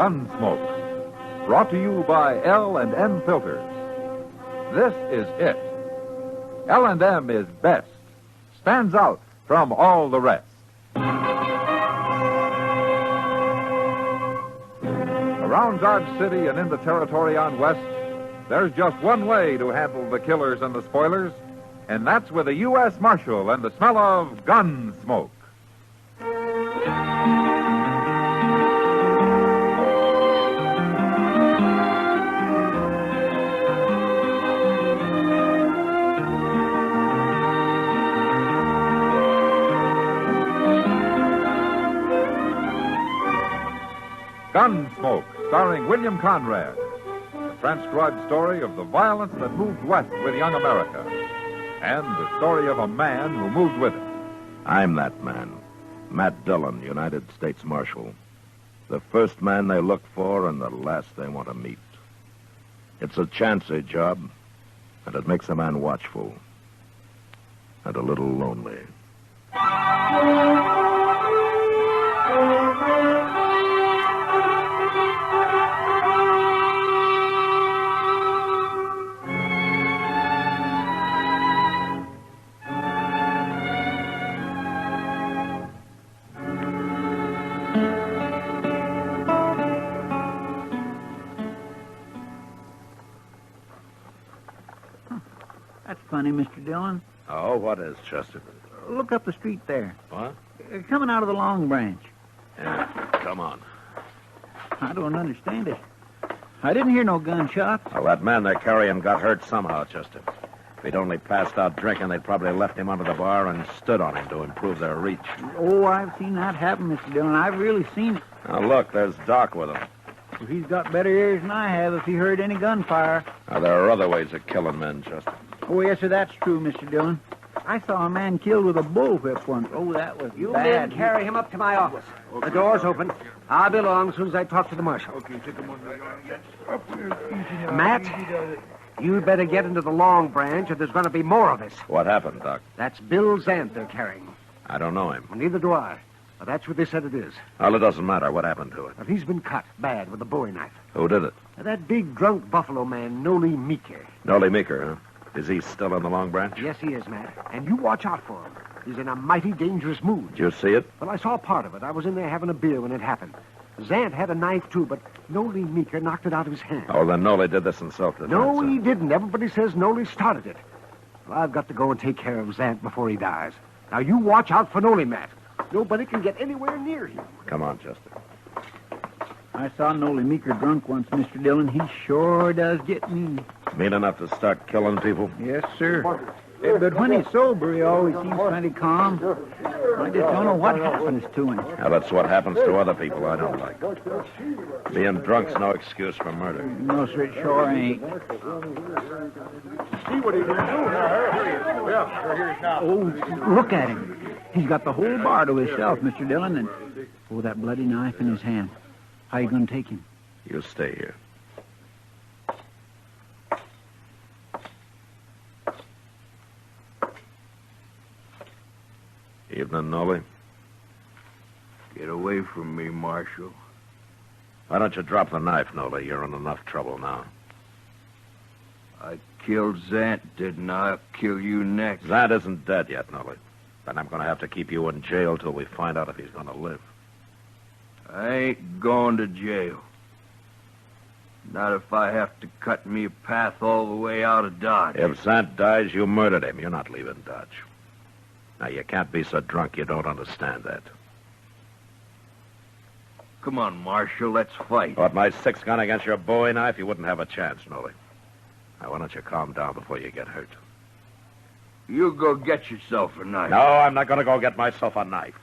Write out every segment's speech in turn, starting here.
Gunsmoke. Brought to you by L&M Filters. This is it. L&M is best. Stands out from all the rest. Around Dodge City and in the territory on West, there's just one way to handle the killers and the spoilers, and that's with a U.S. Marshal and the smell of Gunsmoke. Gunsmoke, starring William Conrad. The transcribed story of the violence that moved west with young America. And the story of a man who moved with it. I'm that man. Matt Dillon, United States Marshal. The first man they look for and the last they want to meet. It's a chancy job, and it makes a man watchful. And a little lonely. That's funny, Mr. Dillon. Oh, what is, Chester? Look up the street there. What? Coming out of the Long Branch. Yeah, come on. I don't understand it. I didn't hear no gunshots. Well, that man they're carrying got hurt somehow, Chester. If he'd only passed out drinking, they'd probably left him under the bar and stood on him to improve their reach. Oh, I've seen that happen, Mr. Dillon. I've really seen it. Now, look, there's Doc with him. Well, he's got better ears than I have if he heard any gunfire. Now, there are other ways of killing men, Chester. Oh, yes, sir, that's true, Mr. Dillon. I saw a man killed with a bullwhip once. Oh, that was You bad. men carry him up to my office. The door's open. I'll be along as soon as I talk to the marshal. Matt, you better get into the Long Branch or there's going to be more of this. What happened, Doc? That's Bill Zant they're carrying. I don't know him. Well, neither do I. But that's what they said it is. Well, it doesn't matter. What happened to it? Well, he's been cut bad with a bowie knife. Who did it? That big drunk buffalo man, Noli Meeker. Noli Meeker, huh? Is he still in the Long Branch? Yes, he is, Matt. And you watch out for him. He's in a mighty dangerous mood. Did you see it? Well, I saw part of it. I was in there having a beer when it happened. Zant had a knife, too, but Noli Meeker knocked it out of his hand. Oh, then Noli did this in self-defense. No, huh? he didn't. Everybody says Noli started it. Well, I've got to go and take care of Zant before he dies. Now, you watch out for Noli, Matt. Nobody can get anywhere near him. Come on, Chester. I saw Noli Meeker drunk once, Mr. Dillon. He sure does get mean. Mean enough to start killing people? Yes, sir. But when he's sober, he always seems plenty calm. I just don't know what happens to him. Now, that's what happens to other people I don't like. Being drunk's no excuse for murder. No, sir, it sure ain't. See what he's going to do. Yeah, sure, here he is now. Oh, look at him. He's got the whole bar to himself, Mr. Dillon, and... Oh, that bloody knife in his hand. How you going to take him? You stay here. Evening, Noli. Get away from me, Marshal. Why don't you drop the knife, Noli? You're in enough trouble now. I killed Zant, didn't I? I'll kill you next. Zant isn't dead yet, Noli. Then I'm going to have to keep you in jail till we find out if he's going to live. I ain't going to jail. Not if I have to cut me a path all the way out of Dodge. If Zant dies, you murdered him. You're not leaving Dodge. Now, you can't be so drunk you don't understand that. Come on, Marshal, let's fight. What, my 6-gun against your bowie knife? You wouldn't have a chance, Noli. Now, why don't you calm down before you get hurt? You go get yourself a knife. No, I'm not going to go get myself a knife.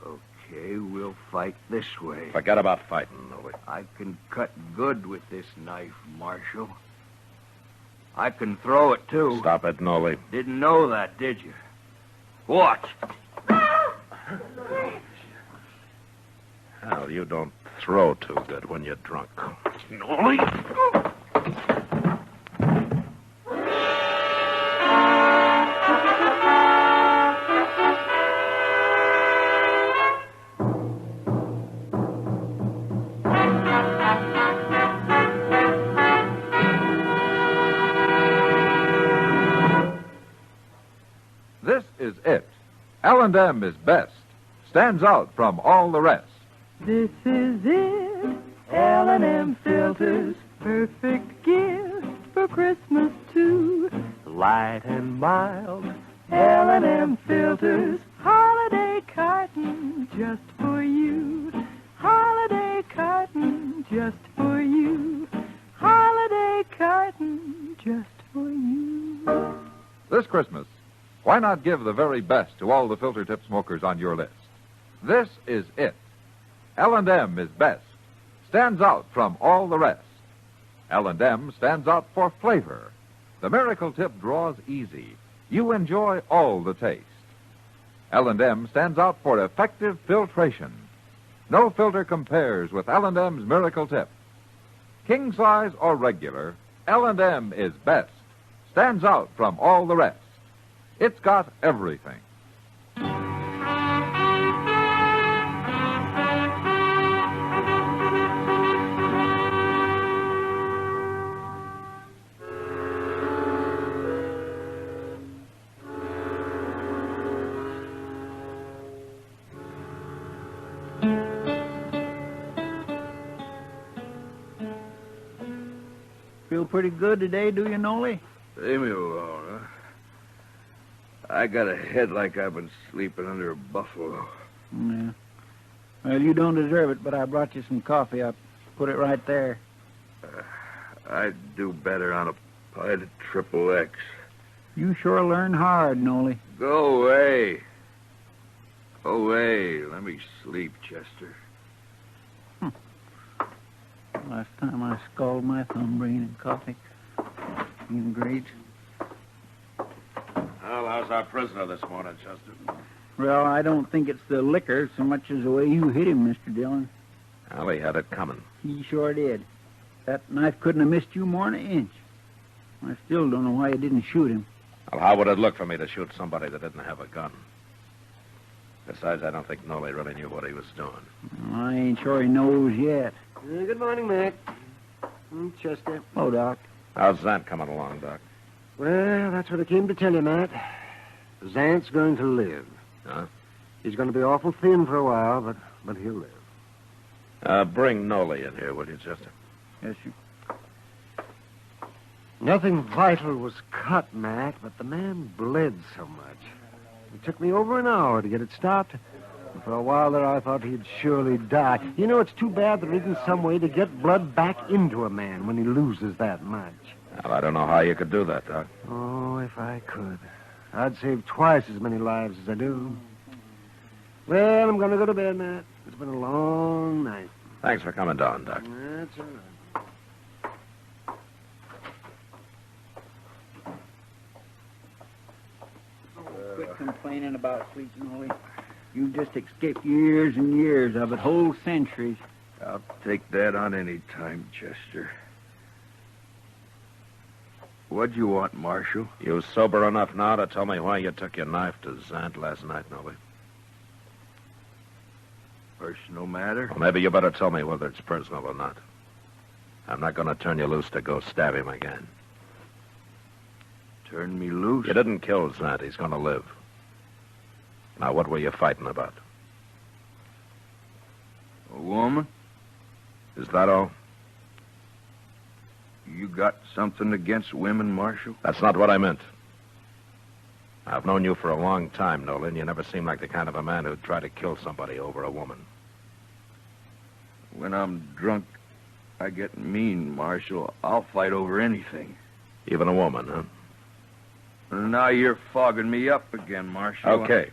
Okay, we'll fight this way. Forget about fighting, Noli. I can cut good with this knife, Marshal. I can throw it, too. Stop it, Noli. Didn't know that, did you? Watch. Hell, you don't throw too good when you're drunk. Noli! L&M is best. Stands out from all the rest. This is it. L&M filters. Perfect gift for Christmas, too. Light and mild. L&M filters. Holiday carton just for you. Holiday carton just for you. Holiday carton just for you. This Christmas, why not give the very best to all the filter tip smokers on your list? This is it. L&M is best. Stands out from all the rest. L&M stands out for flavor. The miracle tip draws easy. You enjoy all the taste. L&M stands out for effective filtration. No filter compares with L&M's miracle tip. King size or regular, L&M is best. Stands out from all the rest. It's got everything. Feel pretty good today, do you, Nolly? Leave me alone, huh? I got a head like I've been sleeping under a buffalo. Yeah. Well, you don't deserve it, but I brought you some coffee. I put it right there. I'd do better on a pint of Triple X. You sure learn hard, Nolly. Go away. Go away. Let me sleep, Chester. Last time I scalded my thumb bringing in coffee. Ain't great. Well, how's our prisoner this morning, Chester? Well, I don't think it's the liquor so much as the way you hit him, Mr. Dillon. Well, he had it coming. He sure did. That knife couldn't have missed you more than an inch. I still don't know why you didn't shoot him. Well, how would it look for me to shoot somebody that didn't have a gun? Besides, I don't think Nolly really knew what he was doing. Well, I ain't sure he knows yet. Good morning, Mac. Chester. Oh, Doc. How's Zant coming along, Doc? Well, that's what I came to tell you, Matt. Zant's going to live. Huh? He's going to be awful thin for a while, but he'll live. Bring Nolly in here, will you, Chester? Yes, sir. Nothing vital was cut, Matt, but the man bled so much. It took me over an hour to get it stopped. And for a while there, I thought he'd surely die. You know, it's too bad there isn't some way to get blood back into a man when he loses that much. Well, I don't know how you could do that, Doc. Oh, if I could. I'd save twice as many lives as I do. Well, I'm going to go to bed, Matt. It's been a long night. Thanks for coming down, Doc. That's all right. Quit complaining about sleeping, Nolly. You've just escaped years and years of it, whole centuries. I'll take that on any time, Chester. What'd you want, Marshal? You sober enough now to tell me why you took your knife to Zant last night, Nolly? Personal matter? Well, maybe you better tell me whether it's personal or not. I'm not going to turn you loose to go stab him again. Turn me loose? You didn't kill Zant. He's going to live. Now, what were you fighting about? A woman? Is that all? You got something against women, Marshal? That's not what I meant. I've known you for a long time, Nolan. You never seemed like the kind of a man who'd try to kill somebody over a woman. When I'm drunk, I get mean, Marshal. I'll fight over anything. Even a woman, huh? And now you're fogging me up again, Marshal. Okay.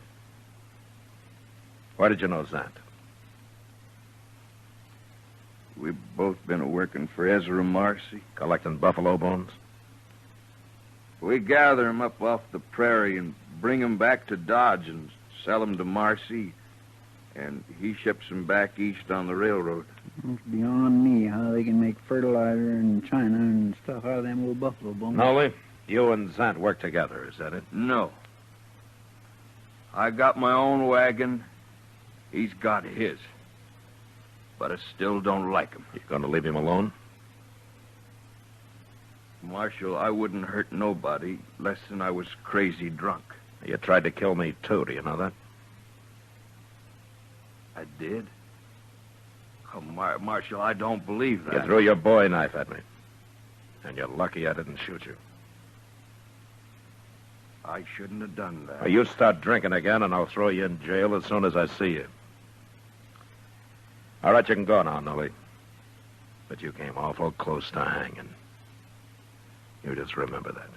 Why did you know Zant? We've both been working for Ezra Marcy. Collecting buffalo bones? We gather 'em up off the prairie and bring 'em back to Dodge and sell 'em to Marcy. And he ships 'em back east on the railroad. It's beyond me how they can make fertilizer in China and stuff out of them little buffalo bones. Nolly, you and Zant work together, is that it? No. I got my own wagon. He's got his. But I still don't like him. You going to leave him alone? Marshal, I wouldn't hurt nobody less than I was crazy drunk. You tried to kill me, too. Do you know that? I did? Oh, Marshal, I don't believe that. You threw your bowie knife at me. And you're lucky I didn't shoot you. I shouldn't have done that. Well, you start drinking again, and I'll throw you in jail as soon as I see you. All right, you can go now, Nolly. But you came awful close to hanging. You just remember that.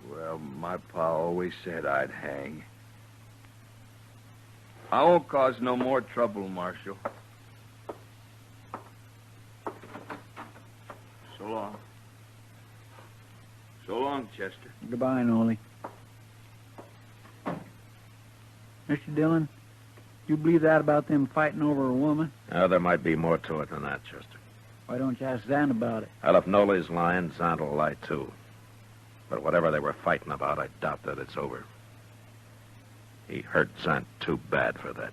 Well, my pa always said I'd hang. I won't cause no more trouble, Marshal. So long. So long, Chester. Goodbye, Nolly. Mr. Dillon, you believe that about them fighting over a woman? Now, there might be more to it than that, Chester. Why don't you ask Zan about it? Well, if Nolly's lying, Zant will lie, too. But whatever they were fighting about, I doubt that it's over. He hurt Zant too bad for that.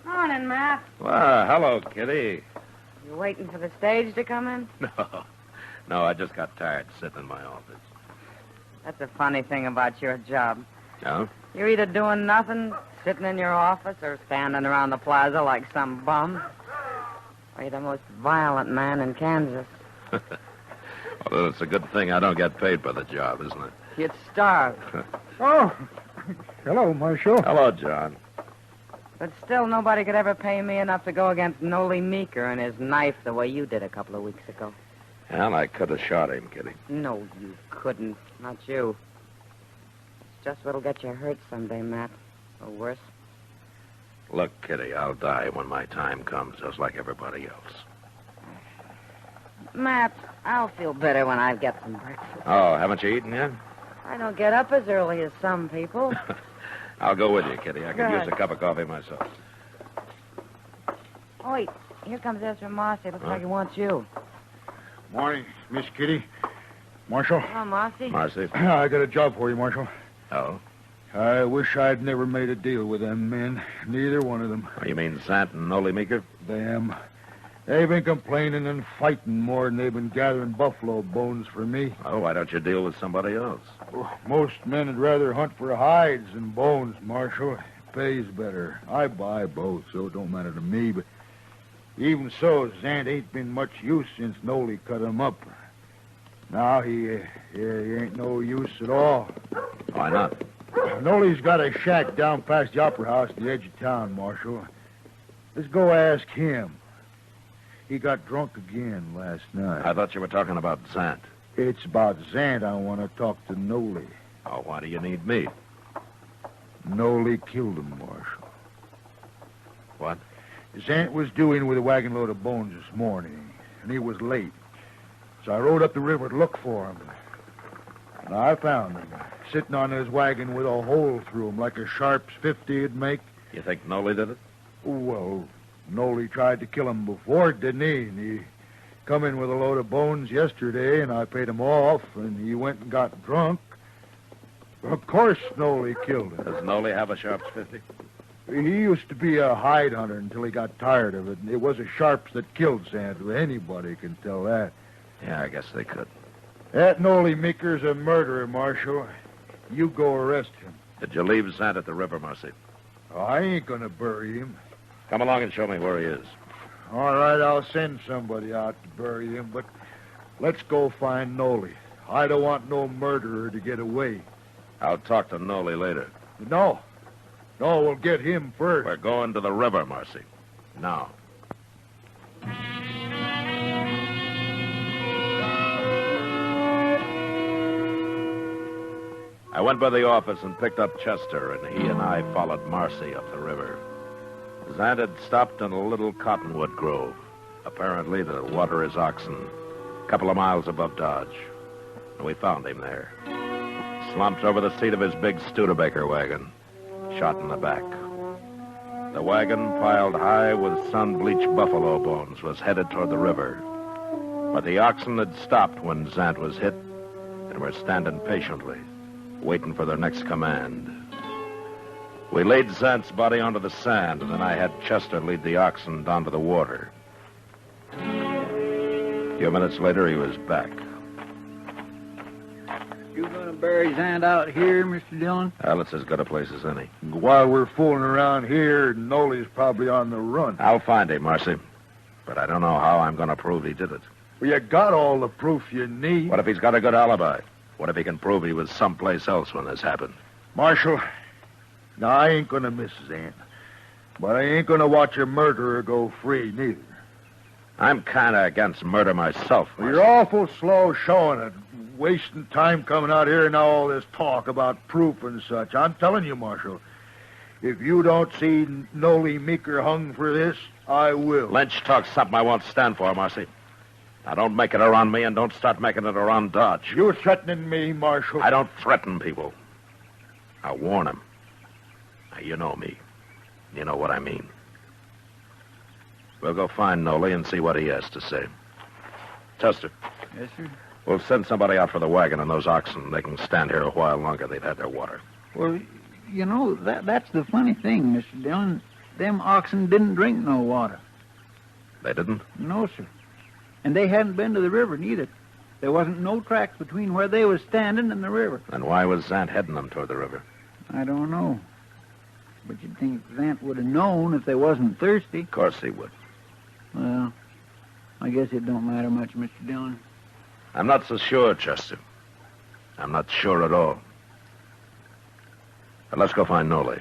Morning, Matt. Well, hello, Kitty. You waiting for the stage to come in? No, I just got tired sitting in my office. That's a funny thing about your job. No? You're either doing nothing, sitting in your office, or standing around the plaza like some bum. Or you're the most violent man in Kansas. Well, it's a good thing I don't get paid for the job, isn't it? You'd starve. Oh, hello, Marshal. Hello, John. But still, nobody could ever pay me enough to go against Nolly Meeker and his knife the way you did a couple of weeks ago. Well, I could have shot him, Kitty. No, you couldn't. Not you. It's just what'll get you hurt someday, Matt. Or worse. Look, Kitty, I'll die when my time comes, just like everybody else. Matt, I'll feel better when I get some breakfast. Oh, haven't you eaten yet? I don't get up as early as some people. I'll go with you, Kitty. I could Good. use a cup of coffee myself. Oh, wait. Here comes Ezra Marcy. Looks Huh? like he wants you. Morning, Miss Kitty. Marshal. Oh, Marcy. Marcy. I got a job for you, Marshal. Oh? I wish I'd never made a deal with them men. Neither one of them. Oh, you mean Sant and Nolly Meeker? Them. They've been complaining and fighting more than they've been gathering buffalo bones for me. Oh, why don't you deal with somebody else? Most men would rather hunt for hides than bones, Marshal. It pays better. I buy both, so it don't matter to me. But even so, Zant ain't been much use since Nolly cut him up. Now he ain't no use at all. Why not? Nolly's got a shack down past the Opera House at the edge of town, Marshal. Let's go ask him. He got drunk again last night. I thought you were talking about Sant. It's about Zant I want to talk to Nolly. Oh, why do you need me? Nolly killed him, Marshal. What? Zant was due in with a wagon load of bones this morning, and he was late. So I rode up the river to look for him. And I found him, sitting on his wagon with a hole through him like a Sharp's 50 would make. You think Nolly did it? Well, Nolly tried to kill him before, didn't he? And he come in with a load of bones yesterday, and I paid him off, and he went and got drunk. Of course Nolly killed him. Does Nolly have a Sharp's 50? He used to be a hide hunter until he got tired of it. It was a Sharps that killed Santa. Anybody can tell that. Yeah, I guess they could. That Nolly Meeker's a murderer, Marshal. You go arrest him. Did you leave Sant at the river, Marcy? I ain't gonna bury him. Come along and show me where he is. All right, I'll send somebody out to bury him, but let's go find Nolly. I don't want no murderer to get away. I'll talk to Nolly later. No, we'll get him first. We're going to the river, Marcy. Now. I went by the office and picked up Chester, and he and I followed Marcy up the river. Zant had stopped in a little cottonwood grove, apparently to water his oxen, a couple of miles above Dodge. And we found him there, slumped over the seat of his big Studebaker wagon, shot in the back. The wagon, piled high with sun-bleached buffalo bones, was headed toward the river. But the oxen had stopped when Zant was hit and were standing patiently, waiting for their next command. We laid Zant's body onto the sand, and then I had Chester lead the oxen down to the water. A few minutes later, he was back. You gonna bury Zant out here, Mr. Dillon? Ellis as good a place as any. While we're fooling around here, Nolly's probably on the run. I'll find him, Marcy. But I don't know how I'm going to prove he did it. Well, you got all the proof you need. What if he's got a good alibi? What if he can prove he was someplace else when this happened? Marshal, now I ain't gonna miss Zant. But I ain't gonna watch a murderer go free, neither. I'm kind of against murder myself. Well, you're awful slow showing it. Wasting time coming out here and now all this talk about proof and such. I'm telling you, Marshal, if you don't see Nolly Meeker hung for this, I will. Lynch talks something I won't stand for, Marcy. Now, don't make it around me and don't start making it around Dodge. You're threatening me, Marshal. I don't threaten people. I warn them. Now, you know me. You know what I mean. We'll go find Nolly and see what he has to say. Chester. Yes, sir. We'll send somebody out for the wagon and those oxen. They can stand here a while longer. They've had their water. Well, you know, that's the funny thing, Mr. Dillon. Them oxen didn't drink no water. They didn't? No, sir. And they hadn't been to the river, neither. There wasn't no tracks between where they was standing and the river. Then why was Zant heading them toward the river? I don't know. But you'd think Zant would have known if they wasn't thirsty. Of course he would. Well, I guess it don't matter much, Mr. Dillon. I'm not so sure, Chester. I'm not sure at all. But let's go find Nolly.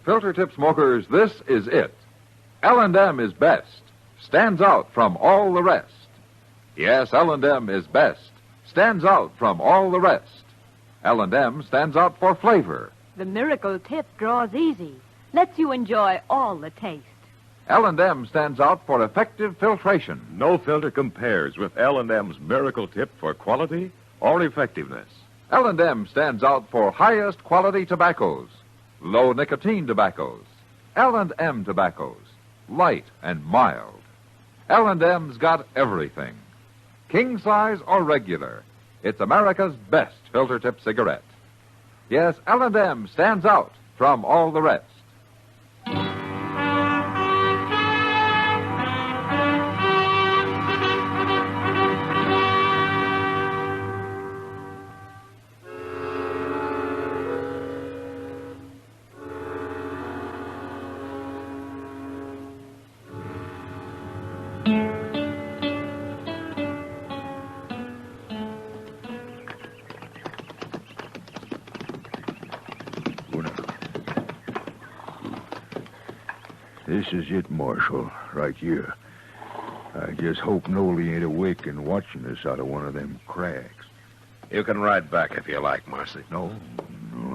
Filter tip smokers, this is it. L&M is best. Stands out from all the rest. Yes, L&M is best. Stands out from all the rest. L&M stands out for flavor. The miracle tip draws easy. Lets you enjoy all the taste. L&M stands out for effective filtration. No filter compares with L&M's miracle tip for quality or effectiveness. L&M stands out for highest quality tobaccos. Low nicotine tobaccos. L&M tobaccos. Light and mild. L&M's got everything. King size or regular. It's America's best filter tip cigarette. Yes, L&M stands out from all the rest. This is it, Marshal, right here. I just hope Nolly ain't awake and watching us out of one of them cracks. You can ride back if you like, Marcy. No,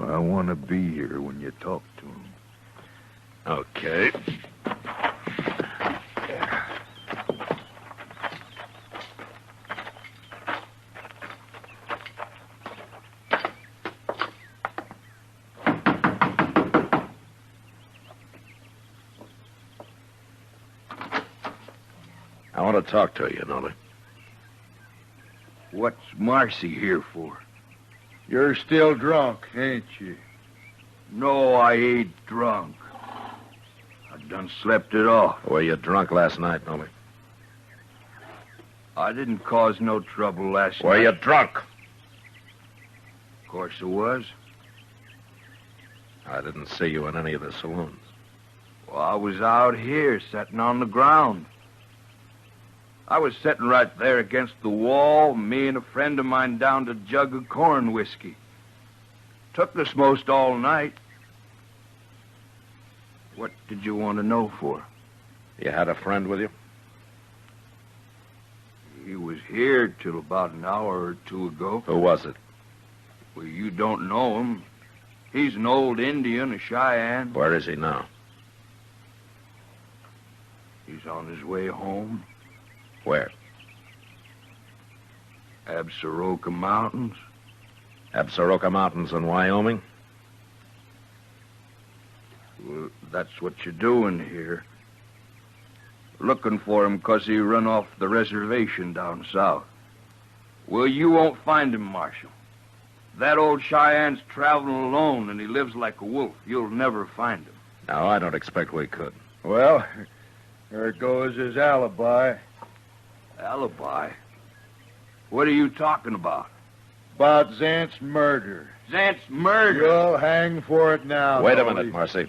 I want to be here when you talk to him. Okay. I want to talk to you, Nolly. What's Marcy here for? You're still drunk, ain't you? No, I ain't drunk. I done slept it off. Were you drunk last night, Nolly? I didn't cause no trouble last night. Were you drunk? Of course I was. I didn't see you in any of the saloons. Well, I was out here, sitting on the ground. I was sitting right there against the wall, me and a friend of mine downed a jug of corn whiskey. Took us most all night. What did you want to know for? You had a friend with you? He was here till about an hour or two ago. Who was it? Well, you don't know him. He's an old Indian, a Cheyenne. Where is he now? He's on his way home. Where? Absaroka Mountains. Absaroka Mountains in Wyoming? Well, that's what you're doing here. Looking for him 'cause he run off the reservation down south. Well, you won't find him, Marshal. That old Cheyenne's traveling alone, and he lives like a wolf. You'll never find him. No, I don't expect we could. Well, there goes his alibi. Alibi? What are you talking about? About Zant's murder. Zant's murder? You'll hang for it now. Wait a Nolly. minute, Marcy.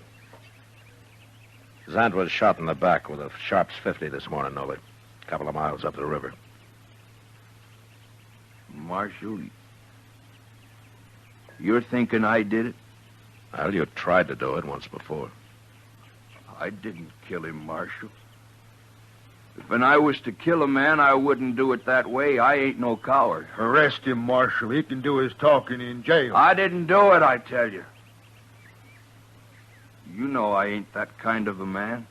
Zant was shot in the back with a Sharps 50 this morning, Nolly. A couple of miles up the river. Marshal, you're thinking I did it? Well, you tried to do it once before. I didn't kill him, Marshal. If I was to kill a man, I wouldn't do it that way. I ain't no coward. Arrest him, Marshal. He can do his talking in jail. I didn't do it, I tell you. You know I ain't that kind of a man.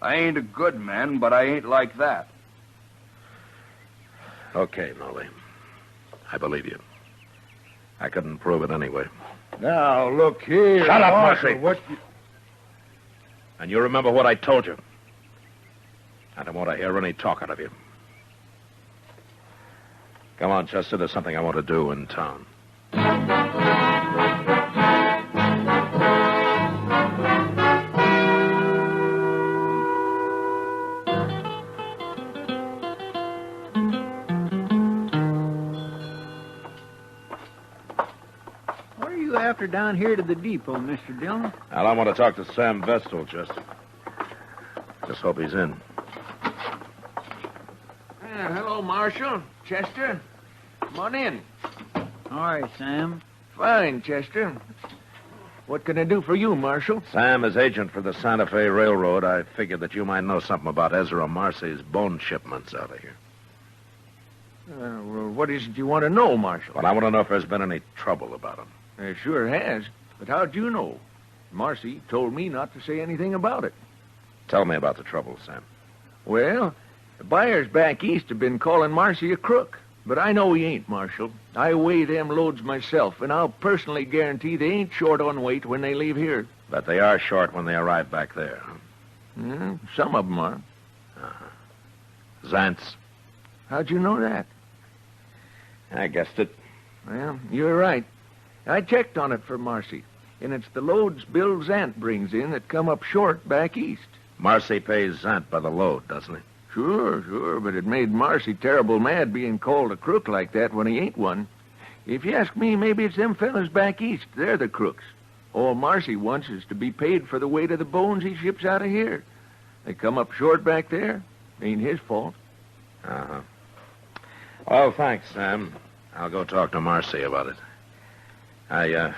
I ain't a good man, but I ain't like that. Okay, Nolly. I believe you. I couldn't prove it anyway. Now, look here. Shut up, Marshal. Marcy. What you... And you remember what I told you. I don't want to hear any talk out of you. Come on, Chester. There's something I want to do in town. What are you after down here to the depot, Mr. Dillon? Well, I want to talk to Sam Vestal, Chester. Just hope he's in. Hello, Marshal. Chester. Come on in. All right, Sam. Fine, Chester. What can I do for you, Marshal? Sam is agent for the Santa Fe Railroad. I figured that you might know something about Ezra Marcy's bone shipments out of here. Well, what is it you want to know, Marshal? Well, I want to know if there's been any trouble about him. There sure has. But how'd you know? Marcy told me not to say anything about it. Tell me about the trouble, Sam. Well, the buyers back east have been calling Marcy a crook. But I know he ain't, Marshal. I weigh them loads myself, and I'll personally guarantee they ain't short on weight when they leave here. But they are short when they arrive back there, huh? Some of them are. Uh-huh. Zant's. How'd you know that? I guessed it. Well, you're right. I checked on it for Marcy, and it's the loads Bill Zant brings in that come up short back east. Marcy pays Zant by the load, doesn't he? Sure, but it made Marcy terrible mad being called a crook like that when he ain't one. If you ask me, maybe it's them fellas back east. They're the crooks. All Marcy wants is to be paid for the weight of the bones he ships out of here. They come up short back there. Ain't his fault. Uh-huh. Well, thanks, Sam. I'll go talk to Marcy about it. I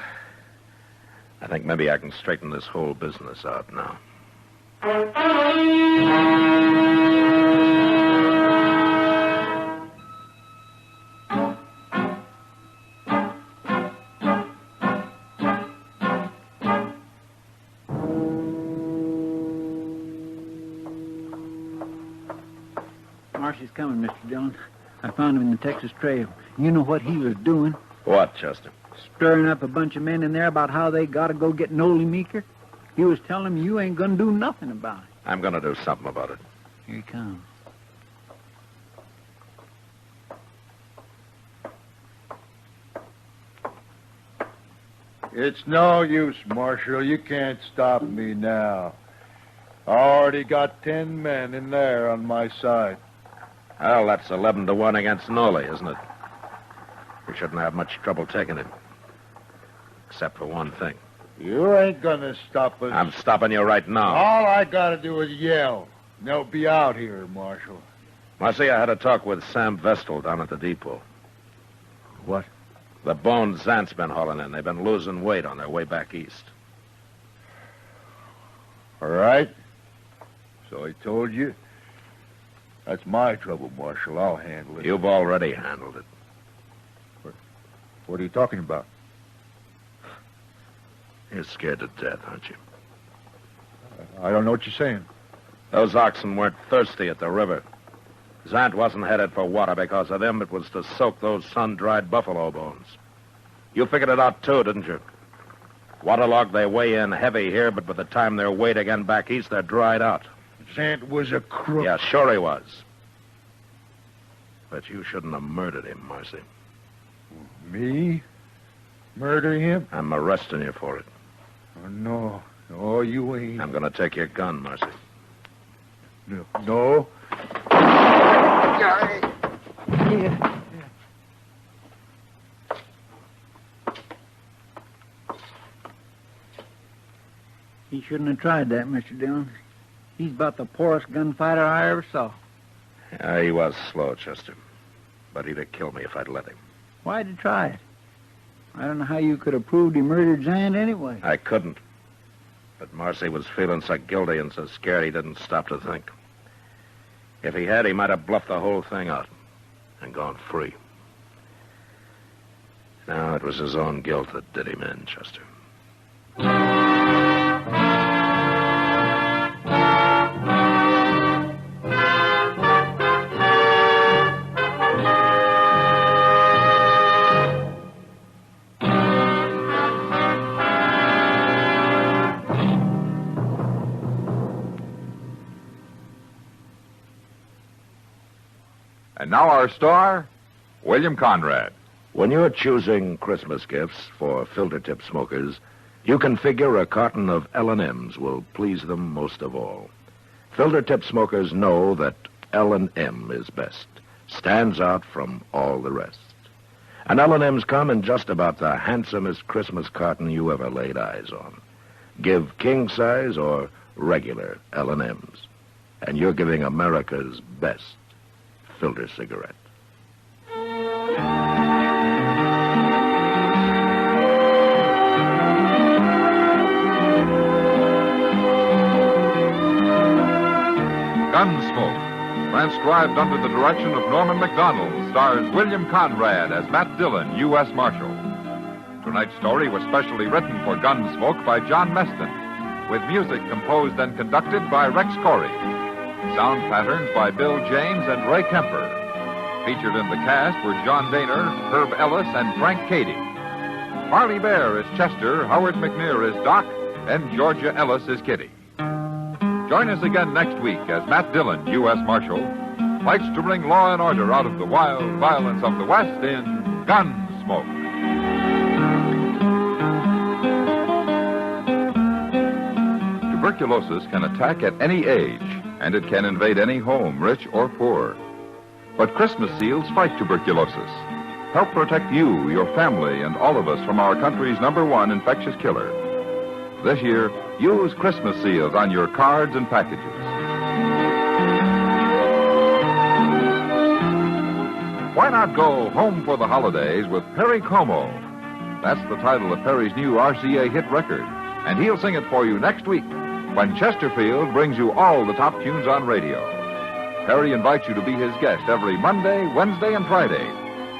think maybe I can straighten this whole business out now. Marcy's coming, Mr. Dillon. I found him in the Texas Trail. You know what he was doing? What, Chester? Stirring up a bunch of men in there about how they got to go get Nolly Meeker. He was telling them you ain't going to do nothing about it. I'm going to do something about it. Here he comes. It's no use, Marshal. You can't stop me now. I already got 10 men in there on my side. Well, that's 11-1 against Nolly, isn't it? We shouldn't have much trouble taking it. Except for one thing. You ain't gonna stop us. I'm stopping you right now. All I gotta do is yell. And they'll be out here, Marshal. Marcy, I had a talk with Sam Vestal down at the depot. What? The bones Zant's been hauling in. They've been losing weight on their way back east. All right. So I told you. That's my trouble, Marshal. I'll handle it. You've already handled it. What are you talking about? You're scared to death, aren't you? I don't know what you're saying. Those oxen weren't thirsty at the river. Zant wasn't headed for water because of them. It was to soak those sun-dried buffalo bones. You figured it out, too, didn't you? Waterlogged, they weigh in heavy here, but by the time they're weighed again back east, they're dried out. Zant was a crook. Yeah, sure he was. But you shouldn't have murdered him, Marcy. Me? Murder him? I'm arresting you for it. Oh, no. No, you ain't. I'm going to take your gun, Marcy. No. He shouldn't have tried that, Mr. Dillon. He's about the poorest gunfighter I ever saw. Yeah, he was slow, Chester. But he'd have killed me if I'd let him. Why'd you try it? I don't know how you could have proved he murdered Zant anyway. I couldn't. But Marcy was feeling so guilty and so scared he didn't stop to think. If he had, he might have bluffed the whole thing out and gone free. No, it was his own guilt that did him in, Chester. And now our star, William Conrad. When you're choosing Christmas gifts for filter-tip smokers, you can figure a carton of L&M's will please them most of all. Filter-tip smokers know that L&M is best, stands out from all the rest. And L&M's come in just about the handsomest Christmas carton you ever laid eyes on. Give king size or regular L&M's, and you're giving America's best filter cigarette. Gunsmoke, transcribed under the direction of Norman Macdonnell, stars William Conrad as Matt Dillon, U.S. Marshal. Tonight's story was specially written for Gunsmoke by John Meston, with music composed and conducted by Rex Corey. Sound patterns by Bill James and Ray Kemper. Featured in the cast were John Daner, Herb Ellis, and Frank Cady. Parley Baer is Chester, Howard McNear is Doc, and Georgia Ellis is Kitty. Join us again next week as Matt Dillon, U.S. Marshal, fights to bring law and order out of the wild violence of the West in Gunsmoke. Tuberculosis can attack at any age, and it can invade any home, rich or poor. But Christmas seals fight tuberculosis. Help protect you, your family, and all of us from our country's #1 infectious killer. This year, use Christmas seals on your cards and packages. Why not go home for the holidays with Perry Como? That's the title of Perry's new RCA hit record, and he'll sing it for you next week when Chesterfield brings you all the top tunes on radio. Perry invites you to be his guest every Monday, Wednesday, and Friday,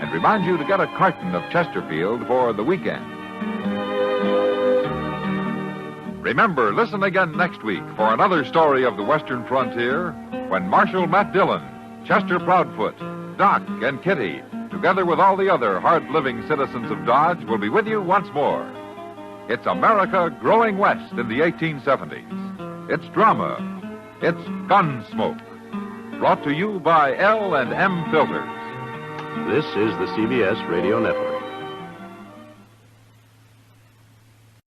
and reminds you to get a carton of Chesterfield for the weekend. Remember, listen again next week for another story of the Western frontier when Marshal Matt Dillon, Chester Proudfoot, Doc, and Kitty, together with all the other hard-living citizens of Dodge, will be with you once more. It's America growing west in the 1870s. It's drama. It's Gunsmoke. Brought to you by L&M Filters. This is the CBS Radio Network.